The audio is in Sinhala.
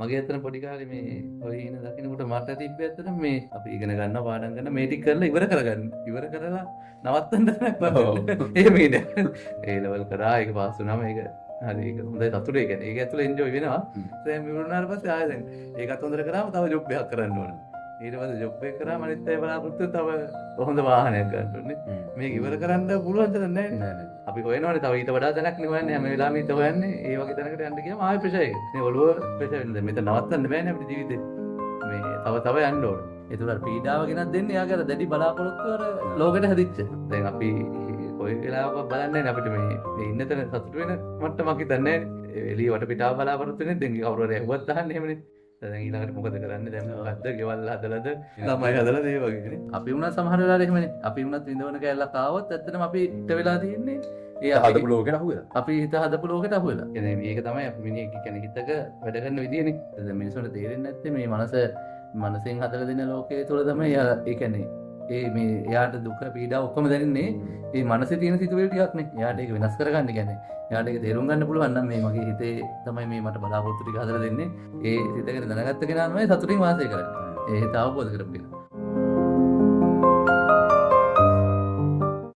මගේ ඇත්තට පොඩි කාලේ මේ ඔය ඉන දකින්නකොට මට තිබ්බ ඇත්තට මේ අපි ඉගෙන ගන්න පාඩම් කරන මේ ටික කරලා ඉවර කරගන්න. ඉවර කරලා නවත්තන්න නැහැ. ඒ මේ ඒ ලෙවල් කරා ඒක පාස් වුණාම ඒක හරි ඒක හොඳයි සතුටේ කියන්නේ. ඒක ඇතුළේ එන්ජොයි වෙනවා. දැන් ඉවරුනාට පස්සේ ආයෙ දැන් ඒකත් හොඳට කරාම තව ජොබ් එකක් කරන්න ඕන. ඊට පස්සේ ජොබ් එක කරාම අනිත් අය බලාපොරොත්තු තව හොඳ වාහනයක් ගන්න ඕනේ. මේක ඉවර කරන්න පුළුවන් දෙයක් නැහැ නේද? අපි හොයනවානේ තව ඊට වඩා දැනක් නේ හොයන්නේ. හැම වෙලාවෙම ඊට හොයන්නේ ඒ වගේ දැනකට යන්න ගියාම ආයෙ ප්‍රෙෂර් එක. මේ ඔළුව ප්‍රෙෂර් වෙනවා. මෙතන නවත්තන්න බෑනේ අපේ ජීවිතේ. මේ තව යන්න ඕනේ. ඒතර පීඩාව ගෙනත් දෙන්නේ යාගේ අර දැඩි බලාපොරොත්තු අර ලෝකෙට හැදිච්ච. දැන් අපි කොයි වෙලාවක බලන්නේ අපිට මේ ඉන්න තැන සතුට වෙන මට්ටමක් හිතන්නේ නැහැ. එළිය වට පිටාව බලාපොරොත්තු වෙන්නේ දැන් කවුරු හරි ඇහුවත් අහන්නේ එහෙමනේ. දැන් ඊළඟට මොකද කරන්නේ දැන් මොකද්ද ගෙවල් හදලාද ළමයි හදලාද ඒ වගේනේ. අපි වුණත් සමහර වෙලාවට එහෙමනේ. අපි වුණත් විඳවන කැලලක් ආවොත් ඇත්තටම අපි ඉට වෙලා තියෙන්නේ ඒ හදපු ලෝකෙට අහුවෙලා. අපි හිත හදපු ලෝකෙට අහුවෙලා. කියන්නේ මේක තමයි අපි මිනිහෙක් කියන්නේ හිතක වැඩ කරන විදියනේ. දැන් මිනිස්සුන්ට තේරෙන්නේ නැත්තේ මේ මනසෙන් හදලා දෙන ලෝකයේ තුල තමයි ඒ කියන්නේ ඒ මේ එයාට දුක පීඩා ඔක්කොම දැනෙන්නේ මේ මනසේ තියෙන සිතුවිලි ටිකක් නේ. එයාට ඒක වෙනස් කරගන්න කියන්නේ. එයාට ඒක තේරුම් ගන්න පුළුවන් නම් මේ මගේ හිතේ තමයි මේ මට බලාපොරොත්තු ටික හදලා දෙන්නේ. ඒ සිතගෙන දැනගත්ත කෙනා තමයි සතුටින් වාසය කරන්නේ. ඒ හිත අවබෝධ කරගන්න.